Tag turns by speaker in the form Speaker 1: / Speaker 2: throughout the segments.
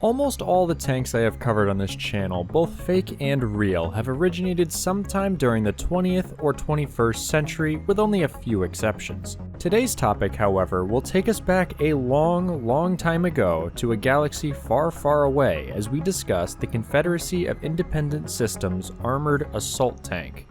Speaker 1: Almost all the tanks I have covered on this channel, both fake and real, have originated sometime during the 20th or 21st century, with only a few exceptions. Today's topic, however, will take us back a long time ago to a galaxy far, far away as we discuss the Confederacy of Independent Systems armored assault tank.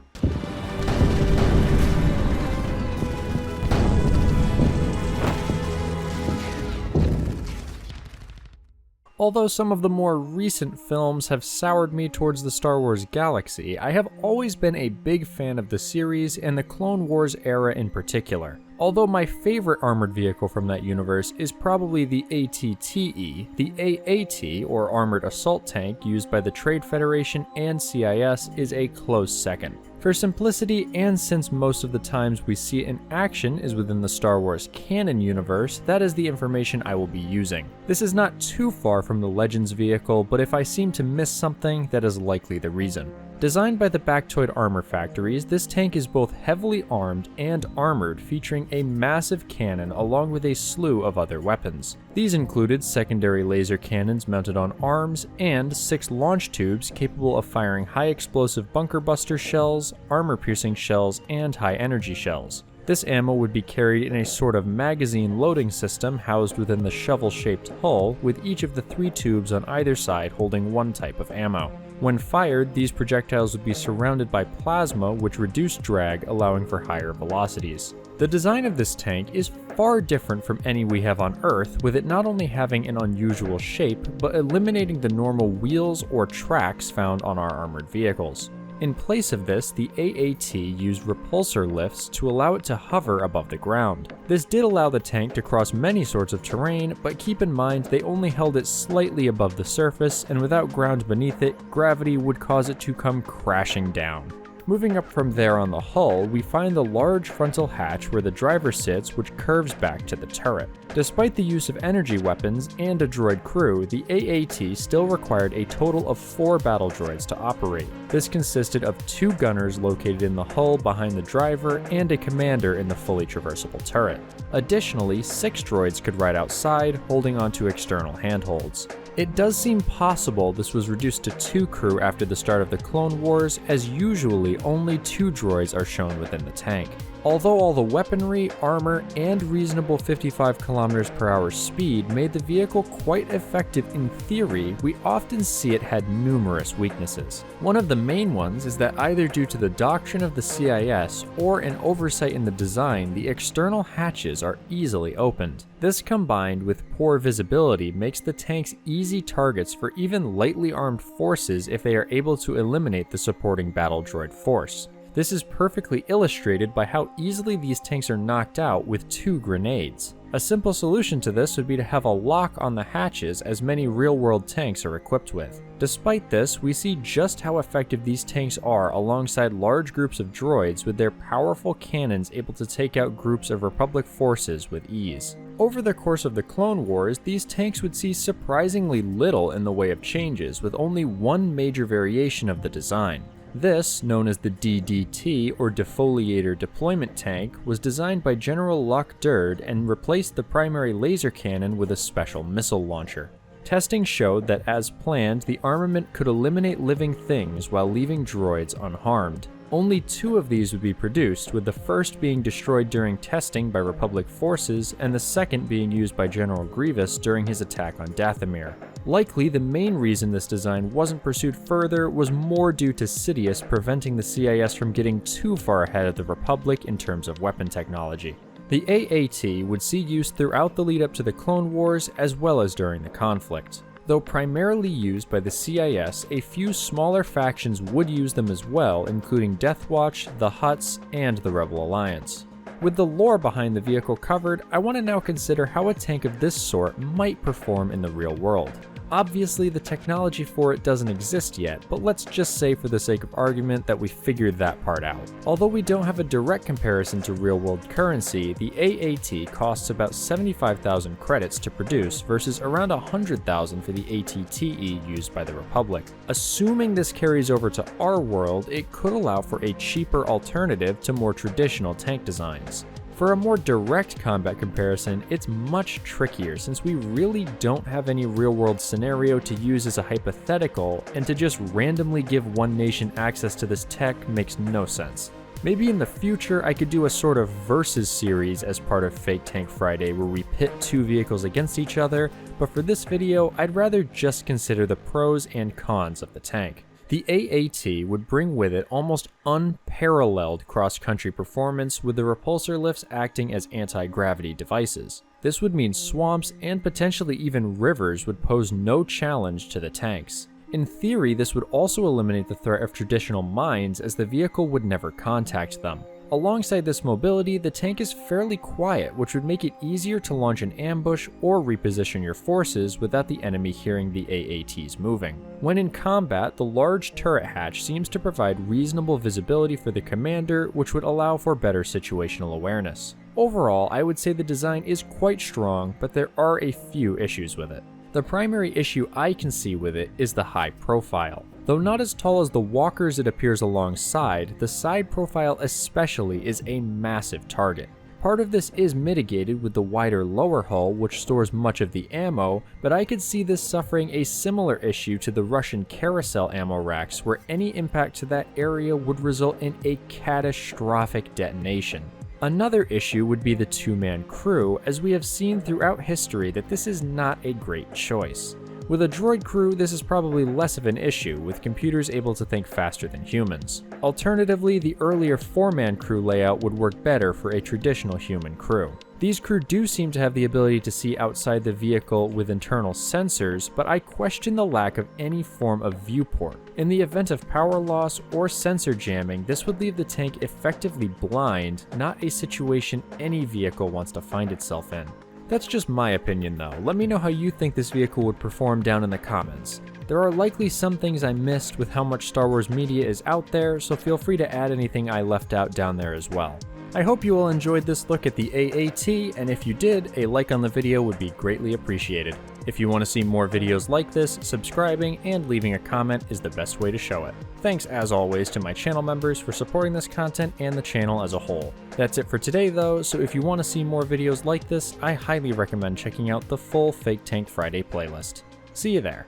Speaker 1: Although some of the more recent films have soured me towards the Star Wars galaxy, I have always been a big fan of the series and the Clone Wars era in particular. Although my favorite armored vehicle from that universe is probably the ATTE, the AAT, or Armored Assault Tank used by the Trade Federation and CIS, is a close second. For simplicity, and since most of the times we see it in action is within the Star Wars canon universe, that is the information I will be using. This is not too far from the Legends vehicle, but if I seem to miss something, that is likely the reason. Designed by the Bactoid Armor Factories, this tank is both heavily armed and armored, featuring a massive cannon along with a slew of other weapons. These included secondary laser cannons mounted on arms and 6 launch tubes capable of firing high explosive bunker buster shells, armor-piercing shells, and high-energy shells. This ammo would be carried in a sort of magazine loading system housed within the shovel-shaped hull, with each of the 3 tubes on either side holding one type of ammo. When fired, these projectiles would be surrounded by plasma, which reduced drag, allowing for higher velocities. The design of this tank is far different from any we have on Earth, with it not only having an unusual shape, but eliminating the normal wheels or tracks found on our armored vehicles. In place of this, the AAT used repulsor lifts to allow it to hover above the ground. This did allow the tank to cross many sorts of terrain, but keep in mind they only held it slightly above the surface, and without ground beneath it, gravity would cause it to come crashing down. Moving up from there on the hull, we find the large frontal hatch where the driver sits, which curves back to the turret. Despite the use of energy weapons and a droid crew, the AAT still required a total of 4 battle droids to operate. This consisted of 2 gunners located in the hull behind the driver and a commander in the fully traversable turret. Additionally, 6 droids could ride outside, holding onto external handholds. It does seem possible this was reduced to 2 crew after the start of the Clone Wars, as usually only 2 droids are shown within the tank. Although all the weaponry, armor, and reasonable 55 km/h speed made the vehicle quite effective in theory, we often see it had numerous weaknesses. One of the main ones is that either due to the doctrine of the CIS or an oversight in the design, the external hatches are easily opened. This combined with poor visibility makes the tanks easy targets for even lightly armed forces if they are able to eliminate the supporting battle droid force. This is perfectly illustrated by how easily these tanks are knocked out with 2 grenades. A simple solution to this would be to have a lock on the hatches, as many real-world tanks are equipped with. Despite this, we see just how effective these tanks are alongside large groups of droids, with their powerful cannons able to take out groups of Republic forces with ease. Over the course of the Clone Wars, these tanks would see surprisingly little in the way of changes, with only one major variation of the design. This, known as the DDT, or Defoliator Deployment Tank, was designed by General Locke Durd and replaced the primary laser cannon with a special missile launcher. Testing showed that, as planned, the armament could eliminate living things while leaving droids unharmed. Only 2 of these would be produced, with the first being destroyed during testing by Republic forces and the second being used by General Grievous during his attack on Dathomir. Likely, the main reason this design wasn't pursued further was more due to Sidious preventing the CIS from getting too far ahead of the Republic in terms of weapon technology. The AAT would see use throughout the lead up to the Clone Wars as well as during the conflict. Though primarily used by the CIS, a few smaller factions would use them as well, including Death Watch, the Hutts, and the Rebel Alliance. With the lore behind the vehicle covered, I want to now consider how a tank of this sort might perform in the real world. Obviously, the technology for it doesn't exist yet, but let's just say for the sake of argument that we figured that part out. Although we don't have a direct comparison to real-world currency, the AAT costs about 75,000 credits to produce versus around 100,000 for the ATTE used by the Republic. Assuming this carries over to our world, it could allow for a cheaper alternative to more traditional tank designs. For a more direct combat comparison, it's much trickier since we really don't have any real-world scenario to use as a hypothetical, and to just randomly give one nation access to this tech makes no sense. Maybe in the future I could do a sort of versus series as part of Fake Tank Friday where we pit two vehicles against each other, but for this video I'd rather just consider the pros and cons of the tank. The AAT would bring with it almost unparalleled cross-country performance, with the repulsor lifts acting as anti-gravity devices. This would mean swamps and potentially even rivers would pose no challenge to the tanks. In theory, this would also eliminate the threat of traditional mines, as the vehicle would never contact them. Alongside this mobility, the tank is fairly quiet, which would make it easier to launch an ambush or reposition your forces without the enemy hearing the AATs moving. When in combat, the large turret hatch seems to provide reasonable visibility for the commander, which would allow for better situational awareness. Overall, I would say the design is quite strong, but there are a few issues with it. The primary issue I can see with it is the high profile. Though not as tall as the walkers it appears alongside, the side profile especially is a massive target. Part of this is mitigated with the wider lower hull, which stores much of the ammo, but I could see this suffering a similar issue to the Russian carousel ammo racks, where any impact to that area would result in a catastrophic detonation. Another issue would be the two-man crew, as we have seen throughout history that this is not a great choice. With a droid crew, this is probably less of an issue, with computers able to think faster than humans. Alternatively, the earlier four-man crew layout would work better for a traditional human crew. These crew do seem to have the ability to see outside the vehicle with internal sensors, but I question the lack of any form of viewport. In the event of power loss or sensor jamming, this would leave the tank effectively blind, not a situation any vehicle wants to find itself in. That's just my opinion though. Let me know how you think this vehicle would perform down in the comments. There are likely some things I missed with how much Star Wars media is out there, so feel free to add anything I left out down there as well. I hope you all enjoyed this look at the AAT, and if you did, a like on the video would be greatly appreciated. If you want to see more videos like this, subscribing and leaving a comment is the best way to show it. Thanks as always to my channel members for supporting this content and the channel as a whole. That's it for today though, so if you want to see more videos like this, I highly recommend checking out the full Fake Tank Friday playlist. See you there.